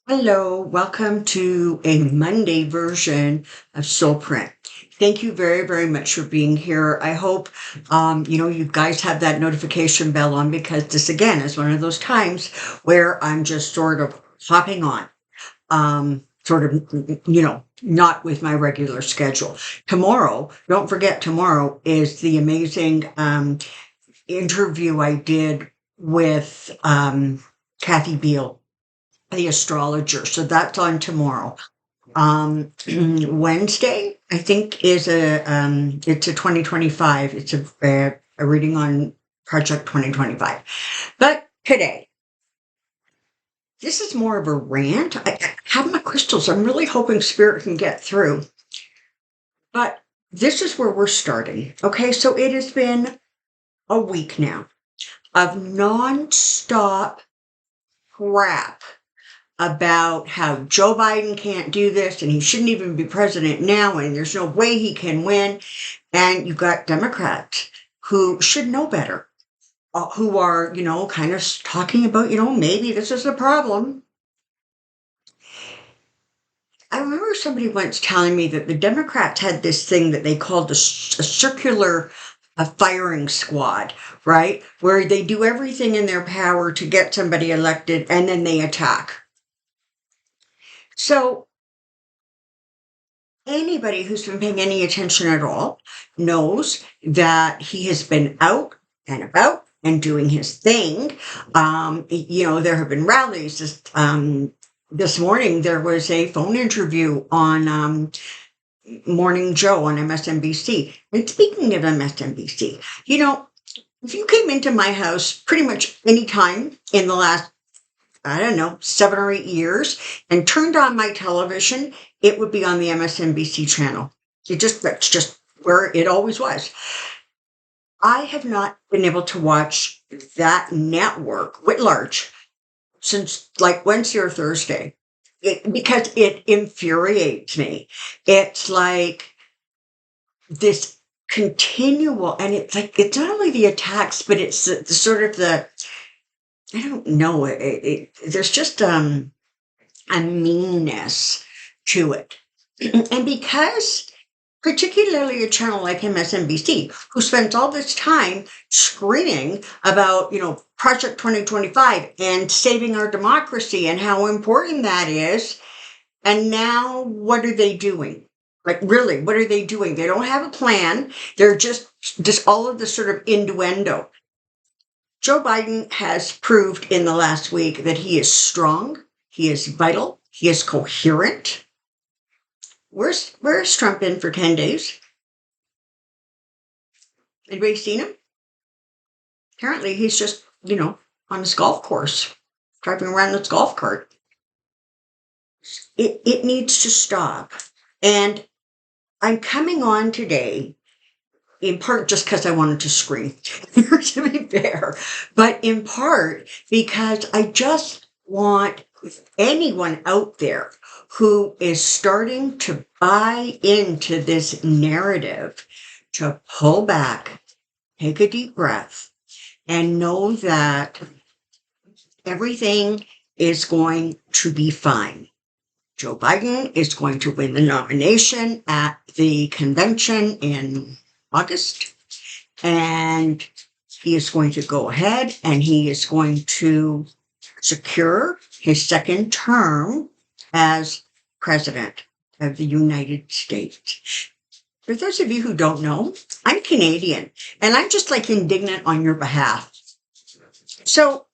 Hello, welcome to a Monday version of Soul Print. Thank you very, very much for being here. I hope, you guys have that notification bell on because this again is one of those times where I'm just sort of hopping on, not with my regular schedule. Tomorrow, don't forget, tomorrow is the amazing interview I did with Kathy Beale, the astrologer. So that's on tomorrow. Wednesday, I think, is it's a 2025. It's a reading on Project 2025. But today, this is more of a rant. I have my crystals. I'm really hoping Spirit can get through. But this is where we're starting. Okay, so it has been a week now of nonstop crap about how Joe Biden can't do this and he shouldn't even be president now and there's no way he can win. And you've got Democrats who should know better, who are, kind of talking about, maybe this is a problem. I remember somebody once telling me that the Democrats had this thing that they called a circular firing squad, right? Where they do everything in their power to get somebody elected and then they attack. So anybody who's been paying any attention at all knows that he has been out and about and doing his thing. There have been rallies. This morning, there was a phone interview on Morning Joe on MSNBC. And speaking of MSNBC, if you came into my house pretty much any time in the last 7 or 8 years and turned on my television, it would be on the MSNBC channel. That's just where it always was. I have not been able to watch that network writ large since like Wednesday or Thursday because it infuriates me. It's like this continual, and it's like, it's not only the attacks, but it's the sort of I don't know. There's just a meanness to it. And because, particularly a channel like MSNBC, who spends all this time screaming about, Project 2025 and saving our democracy and how important that is. And now what are they doing? Like, really, what are they doing? They don't have a plan. They're just all of this sort of innuendo. Joe Biden has proved in the last week that he is strong, he is vital, he is coherent. Where's Trump been for 10 days? Anybody seen him? Apparently he's just, on his golf course, driving around this golf cart. It needs to stop. And I'm coming on today in part just because I wanted to scream, to be fair, but in part because I just want anyone out there who is starting to buy into this narrative to pull back, take a deep breath, and know that everything is going to be fine. Joe Biden is going to win the nomination at the convention in August, and he is going to go ahead and he is going to secure his second term as president of the United States. For those of you who don't know, I'm Canadian and I'm just like indignant on your behalf. So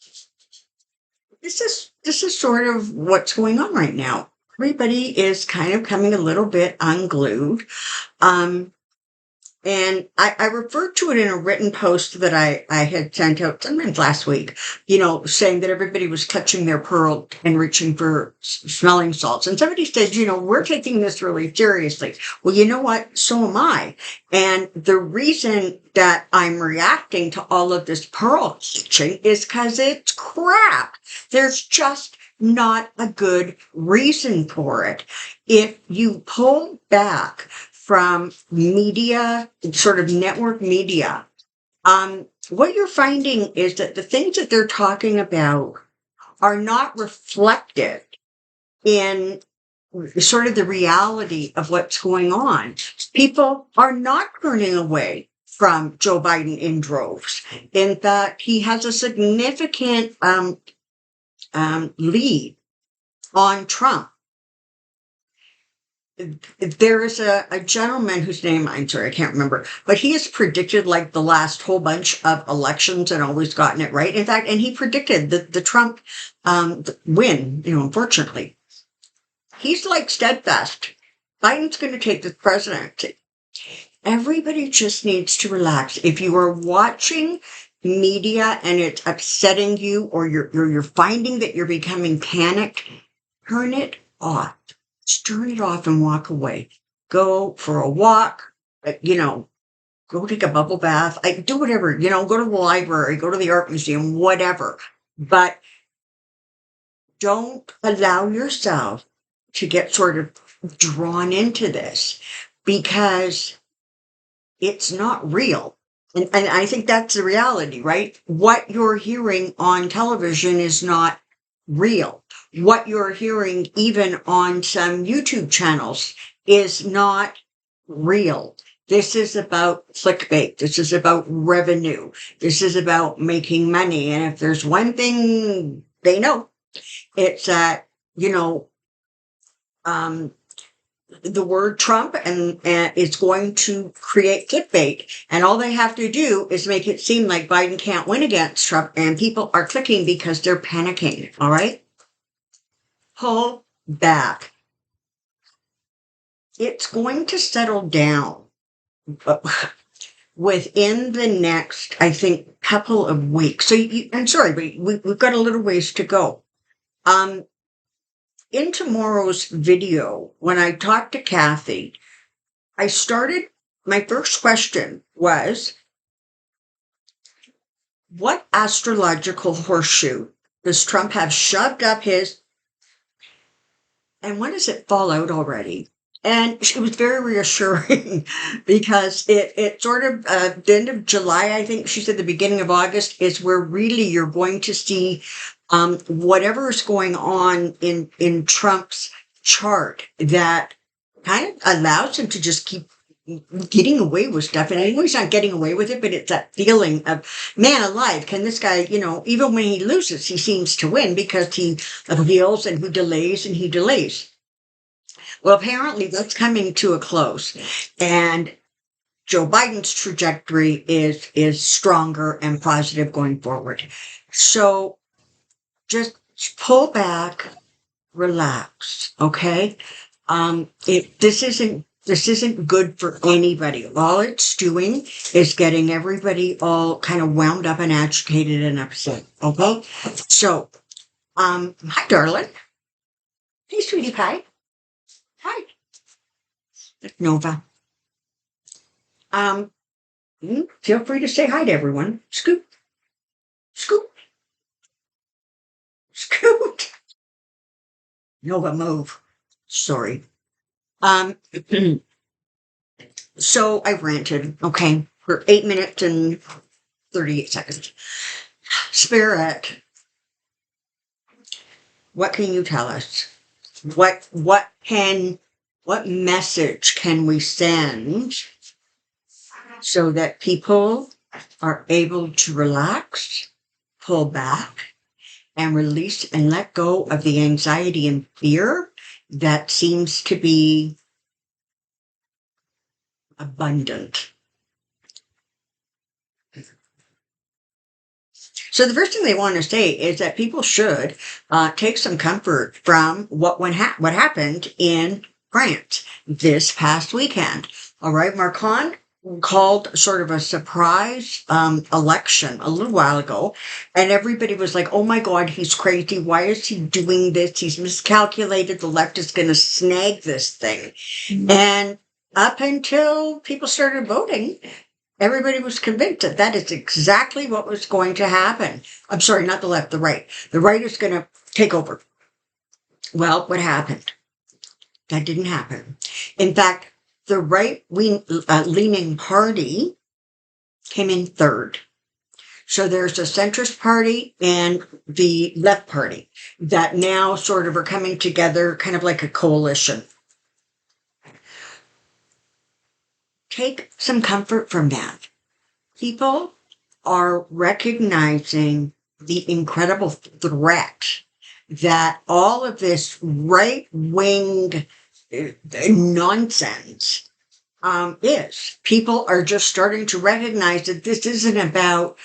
this is sort of what's going on right now. Everybody is kind of coming a little bit unglued. And I referred to it in a written post that I had sent out sometime last week, saying that everybody was clutching their pearl and reaching for smelling salts. And somebody said, we're taking this really seriously. Well, you know what? So am I. And the reason that I'm reacting to all of this pearl clutching is because it's crap. There's just not a good reason for it. If you pull back from media, sort of network media, what you're finding is that the things that they're talking about are not reflected in sort of the reality of what's going on. People are not turning away from Joe Biden in droves. In fact, he has a significant lead on Trump. There is a gentleman whose name, I'm sorry, I can't remember, but he has predicted like the last whole bunch of elections and always gotten it right. In fact, and he predicted the Trump win, unfortunately. He's like steadfast. Biden's going to take the presidency. Everybody just needs to relax. If you are watching media and it's upsetting you, or you're finding that you're becoming panicked, turn it off. Just turn it off and walk away. Go for a walk, go take a bubble bath, do whatever, go to the library, go to the art museum, whatever. But don't allow yourself to get sort of drawn into this, because it's not real. And I think that's the reality, right? What you're hearing on television is not real. What you're hearing even on some YouTube channels is not real. This is about clickbait. This is about revenue. This is about making money. And if there's one thing they know, it's that, the word Trump and it's going to create clickbait. And all they have to do is make it seem like Biden can't win against Trump, and people are clicking because they're panicking. All right? Pull back. It's going to settle down within the next, I think, couple of weeks. So I'm sorry, but we've got a little ways to go. In tomorrow's video, when I talked to Kathy, my first question was, what astrological horseshoe does Trump have shoved up his, and when does it fall out already? And it was very reassuring because it sort of, the end of July, I think she said the beginning of August, is where really you're going to see whatever is going on in Trump's chart that kind of allows him to just keep getting away with stuff. And I know he's not getting away with it, but it's that feeling of, man alive, can this guy, even when he loses, he seems to win because he appeals and he delays and he delays. Well, apparently that's coming to a close, and Joe Biden's trajectory is stronger and positive going forward. So just pull back, relax, okay? This isn't good for anybody. All it's doing is getting everybody all kind of wound up and agitated and upset, okay? So, hi, darling. Hey, sweetie pie. Hi. Nova. Feel free to say hi to everyone. Scoot. Scoot. Scoot. Nova, move. Sorry. So I ranted, okay, for 8 minutes and 38 seconds. Spirit, what can you tell us? What message can we send so that people are able to relax, pull back, and release and let go of the anxiety and fear that seems to be abundant? So the first thing they want to say is that people should take some comfort from what happened in France this past weekend. All right, Macron called sort of a surprise election a little while ago, and everybody was like, oh my God, he's crazy. Why is he doing this? He's miscalculated. The left is going to snag this thing. Mm-hmm. And up until people started voting, everybody was convinced that is exactly what was going to happen. I'm sorry, not the left, the right. The right is going to take over. Well, what happened? That didn't happen. In fact, the right-leaning party came in third. So there's a centrist party and the left party that now sort of are coming together, kind of like a coalition. Take some comfort from that. People are recognizing the incredible threat that all of this right wing nonsense is. People are just starting to recognize that this isn't about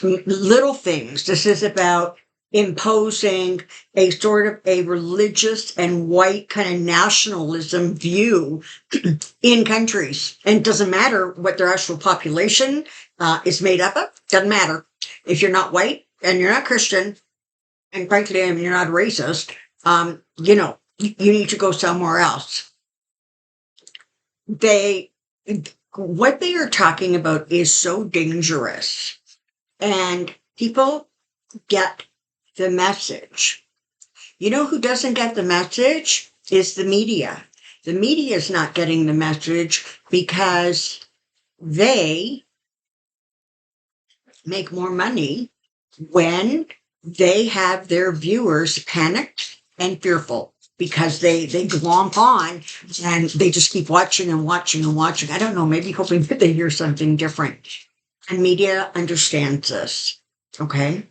little things. This is about imposing a sort of a religious and white kind of nationalism view in countries. And it doesn't matter what their actual population is made up of. Doesn't matter. If you're not white and you're not Christian, and frankly, I mean, you're not racist, you need to go somewhere else. What they are talking about is so dangerous, and people get the message. You know who doesn't get the message? Is the media. The media is not getting the message because they make more money when they have their viewers panicked and fearful because they glomp on and they just keep watching and watching and watching. I don't know, maybe hoping that they hear something different. And media understands this. Okay.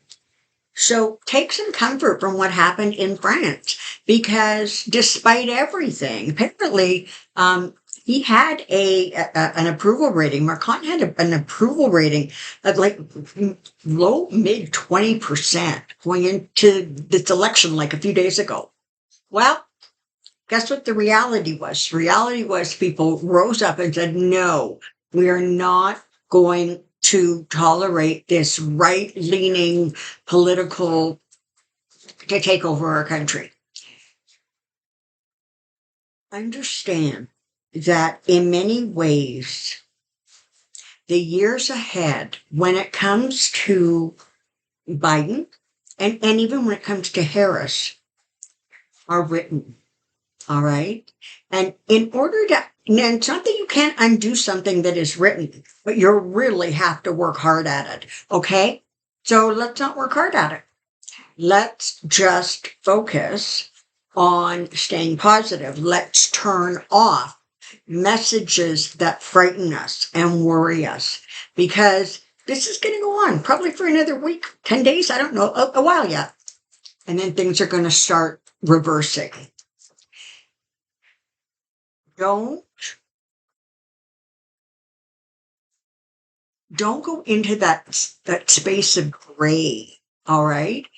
So take some comfort from what happened in France because despite everything, apparently, he had an approval rating. Macron had an approval rating of like low mid 20% going into this election like a few days ago. Well, guess what the reality was? Reality was people rose up and said, no, we are not going to tolerate this right-leaning political to take over our country. Understand that in many ways, the years ahead, when it comes to Biden and even when it comes to Harris, are written. All right. And in order to, and it's not that you can't undo something that is written, but you really have to work hard at it. Okay. So let's not work hard at it. Let's just focus on staying positive. Let's turn off messages that frighten us and worry us because this is going to go on probably for another week, 10 days. I don't know, a while yet. And then things are going to start reversing. Don't go into that space of gray. All right.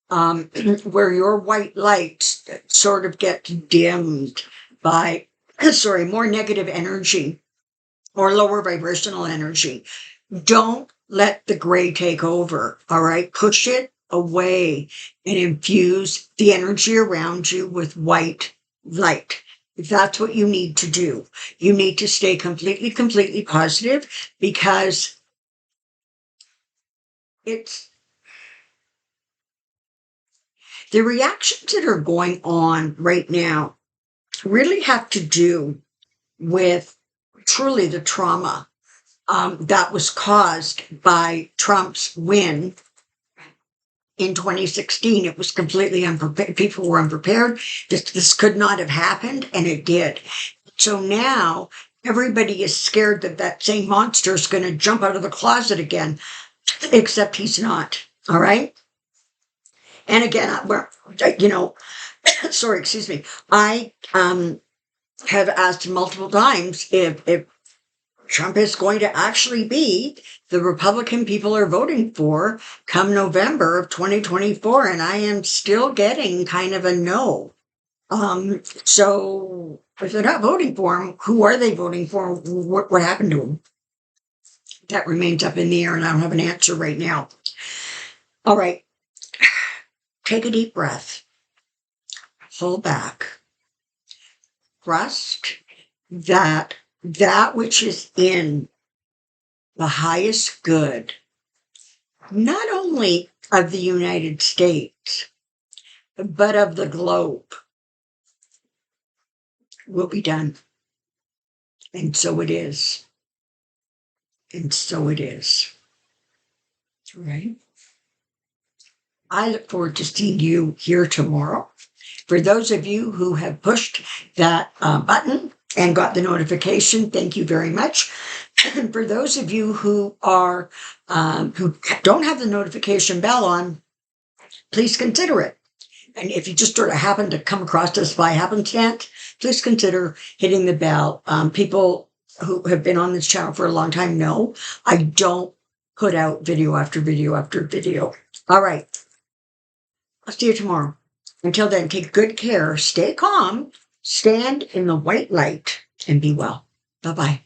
Where your white lights sort of get dimmed by, more negative energy or lower vibrational energy. Don't let the gray take over. All right. Push it away and infuse the energy around you with white light. That's what you need to do. You need to stay completely positive because it's the reactions that are going on right now really have to do with truly the trauma that was caused by Trump's win in 2016. It was completely unprepared. People were unprepared. This could not have happened, and it did. So now everybody is scared that that same monster is going to jump out of the closet again, except he's not. All right. And again, sorry, excuse me. I have asked multiple times if Trump is going to actually be the Republican people are voting for come November of 2024, and I am still getting kind of a no. So if they're not voting for him, who are they voting for? What happened to him? That remains up in the air, and I don't have an answer right now. All right. Take a deep breath. Hold back. Trust that which is in the highest good, not only of the United States, but of the globe, will be done. And so it is. And so it is. Right. I look forward to seeing you here tomorrow. For those of you who have pushed that button and got the notification, thank you very much. And for those of you who are who don't have the notification bell on, please consider it. And if you just sort of happen to come across us by happenstance, please consider hitting the bell. People who have been on this channel for a long time know I don't put out video after video after video. All right. I'll see you tomorrow. Until then, take good care, stay calm, stand in the white light, and be well. Bye-bye.